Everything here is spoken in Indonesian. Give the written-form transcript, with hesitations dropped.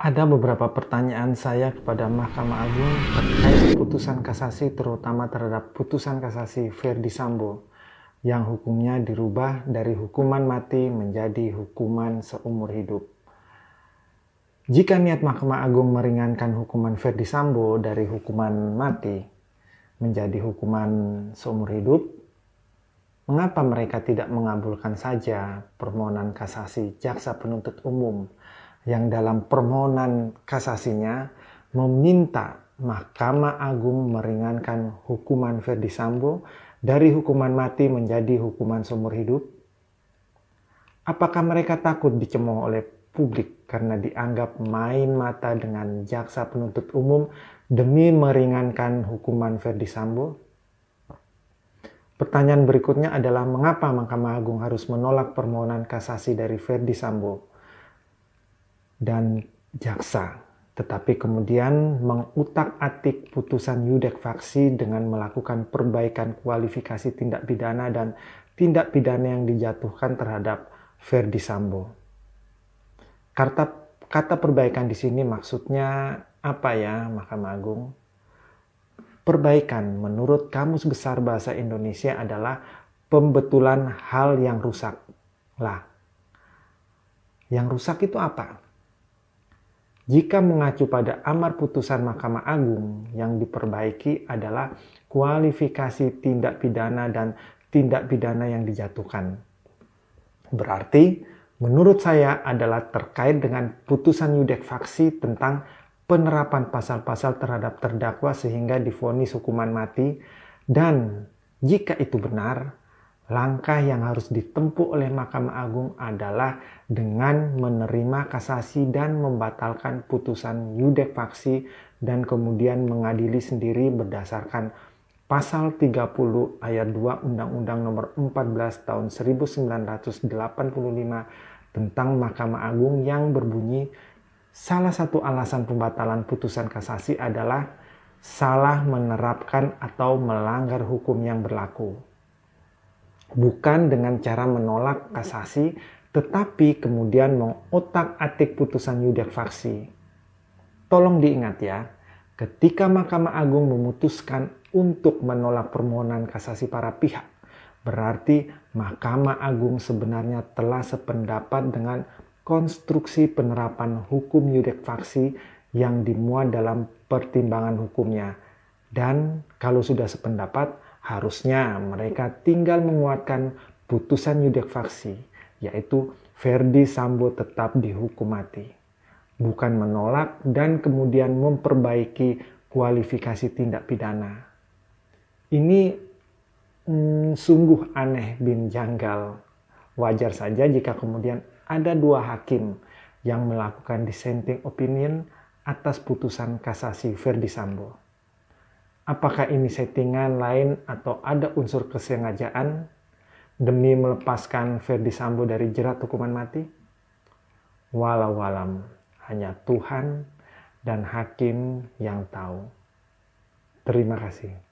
Ada beberapa pertanyaan saya kepada Mahkamah Agung terkait putusan kasasi, terutama terhadap putusan kasasi Ferdy Sambo yang hukumnya dirubah dari hukuman mati menjadi hukuman seumur hidup. Jika niat Mahkamah Agung meringankan hukuman Ferdy Sambo dari hukuman mati menjadi hukuman seumur hidup, mengapa mereka tidak mengabulkan saja permohonan kasasi jaksa penuntut umum yang dalam permohonan kasasinya meminta Mahkamah Agung meringankan hukuman Ferdy Sambo dari hukuman mati menjadi hukuman seumur hidup? Apakah mereka takut dicemooh oleh publik karena dianggap main mata dengan jaksa penuntut umum demi meringankan hukuman Ferdy Sambo? Pertanyaan berikutnya adalah mengapa Mahkamah Agung harus menolak permohonan kasasi dari Ferdy Sambo dan jaksa, tetapi kemudian mengutak-atik putusan yudek faksi dengan melakukan perbaikan kualifikasi tindak pidana dan tindak pidana yang dijatuhkan terhadap Ferdy Sambo. Kata perbaikan di sini maksudnya apa ya, Mahkamah Agung? Perbaikan menurut Kamus Besar Bahasa Indonesia adalah pembetulan hal yang rusak. Lah, yang rusak itu apa? Jika mengacu pada amar putusan Mahkamah Agung, yang diperbaiki adalah kualifikasi tindak pidana dan tindak pidana yang dijatuhkan. Berarti, menurut saya adalah terkait dengan putusan yudek faksi tentang penerapan pasal-pasal terhadap terdakwa sehingga divonis hukuman mati, dan jika itu benar, langkah yang harus ditempuh oleh Mahkamah Agung adalah dengan menerima kasasi dan membatalkan putusan yudek faksi dan kemudian mengadili sendiri berdasarkan pasal 30 ayat 2 Undang-Undang Nomor 14 tahun 1985 tentang Mahkamah Agung yang berbunyi salah satu alasan pembatalan putusan kasasi adalah salah menerapkan atau melanggar hukum yang berlaku. Bukan dengan cara menolak kasasi, tetapi kemudian mengotak-atik putusan yudek faksi. Tolong diingat ya, ketika Mahkamah Agung memutuskan untuk menolak permohonan kasasi para pihak, berarti Mahkamah Agung sebenarnya telah sependapat dengan konstruksi penerapan hukum yudek faksi yang dimuat dalam pertimbangan hukumnya. Dan kalau sudah sependapat, harusnya mereka tinggal menguatkan putusan yudek faksi, yaitu Ferdy Sambo tetap dihukum mati. Bukan menolak dan kemudian memperbaiki kualifikasi tindak pidana. Ini sungguh aneh bin janggal. Wajar saja jika kemudian ada dua hakim yang melakukan dissenting opinion atas putusan kasasi Ferdy Sambo. Apakah ini settingan lain atau ada unsur kesengajaan demi melepaskan Ferdy Sambo dari jerat hukuman mati? Walau alam, hanya Tuhan dan hakim yang tahu. Terima kasih.